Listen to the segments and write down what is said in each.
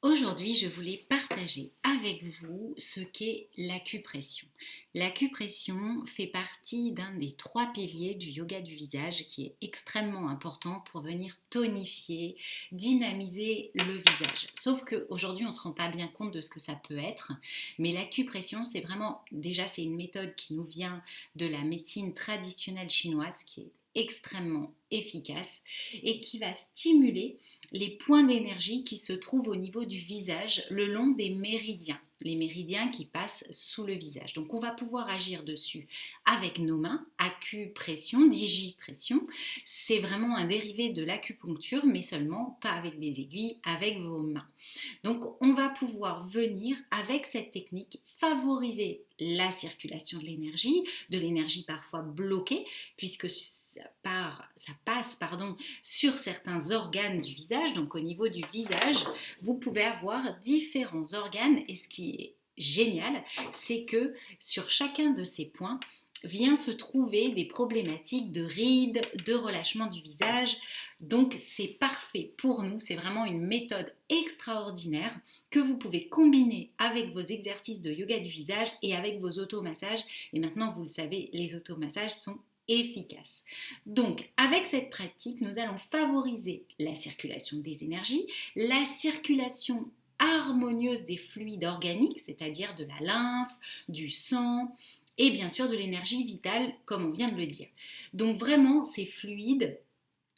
Aujourd'hui, je voulais partager avec vous ce qu'est l'acupression. L'acupression fait partie d'un des trois piliers du yoga du visage qui est extrêmement important pour venir tonifier, dynamiser le visage. Sauf qu'aujourd'hui, on ne se rend pas bien compte de ce que ça peut être, mais l'acupression, c'est vraiment, déjà, c'est une méthode qui nous vient de la médecine traditionnelle chinoise qui est extrêmement efficace et qui va stimuler les points d'énergie qui se trouvent au niveau du visage le long des méridiens, les méridiens qui passent sous le visage. Donc on va pouvoir agir dessus avec nos mains, acupression, digipression, c'est vraiment un dérivé de l'acupuncture mais seulement pas avec des aiguilles, avec vos mains. Donc on va pouvoir venir avec cette technique favoriser la circulation de l'énergie parfois bloquée, puisque ça passe sur certains organes du visage. Donc au niveau du visage, vous pouvez avoir différents organes et ce qui est génial, c'est que sur chacun de ces points, vient se trouver des problématiques de rides, de relâchement du visage. Donc c'est parfait pour nous, c'est vraiment une méthode extraordinaire que vous pouvez combiner avec vos exercices de yoga du visage et avec vos automassages. Et maintenant, vous le savez, les automassages sont efficaces. Donc avec cette pratique, nous allons favoriser la circulation des énergies, la circulation harmonieuse des fluides organiques, c'est-à-dire de la lymphe, du sang, et bien sûr de l'énergie vitale, comme on vient de le dire. Donc vraiment, ces fluides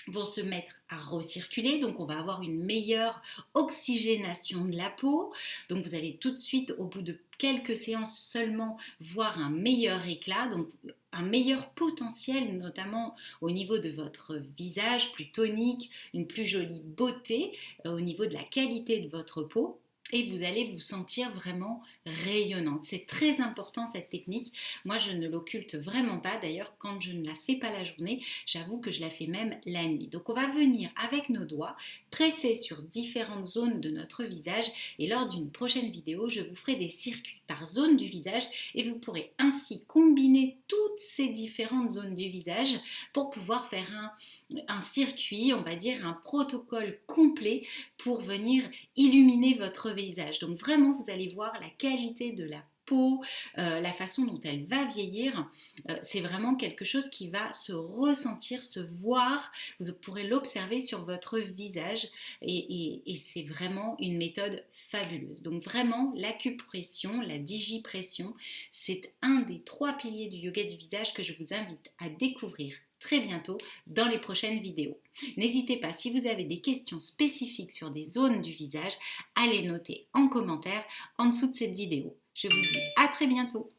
vont se mettre à recirculer, donc on va avoir une meilleure oxygénation de la peau, donc vous allez tout de suite, au bout de quelques séances seulement, voir un meilleur éclat, donc un meilleur potentiel, notamment au niveau de votre visage, plus tonique, une plus jolie beauté, au niveau de la qualité de votre peau. Et vous allez vous sentir vraiment rayonnante. C'est très important cette technique. Moi, je ne l'occulte vraiment pas. D'ailleurs, quand je ne la fais pas la journée, j'avoue que je la fais même la nuit. Donc, on va venir avec nos doigts presser sur différentes zones de notre visage. Et lors d'une prochaine vidéo, je vous ferai des circuits par zone du visage et vous pourrez ainsi combiner toutes ces différentes zones du visage pour pouvoir faire un circuit, on va dire un protocole complet pour venir illuminer votre visage. Donc vraiment, vous allez voir la qualité de la peau, la façon dont elle va vieillir, c'est vraiment quelque chose qui va se ressentir, se voir, vous pourrez l'observer sur votre visage et c'est vraiment une méthode fabuleuse. Donc vraiment, l'acupression, la digipression, c'est un des trois piliers du yoga du visage que je vous invite à découvrir très bientôt dans les prochaines vidéos. N'hésitez pas, si vous avez des questions spécifiques sur des zones du visage, à les noter en commentaire en dessous de cette vidéo. Je vous dis à très bientôt.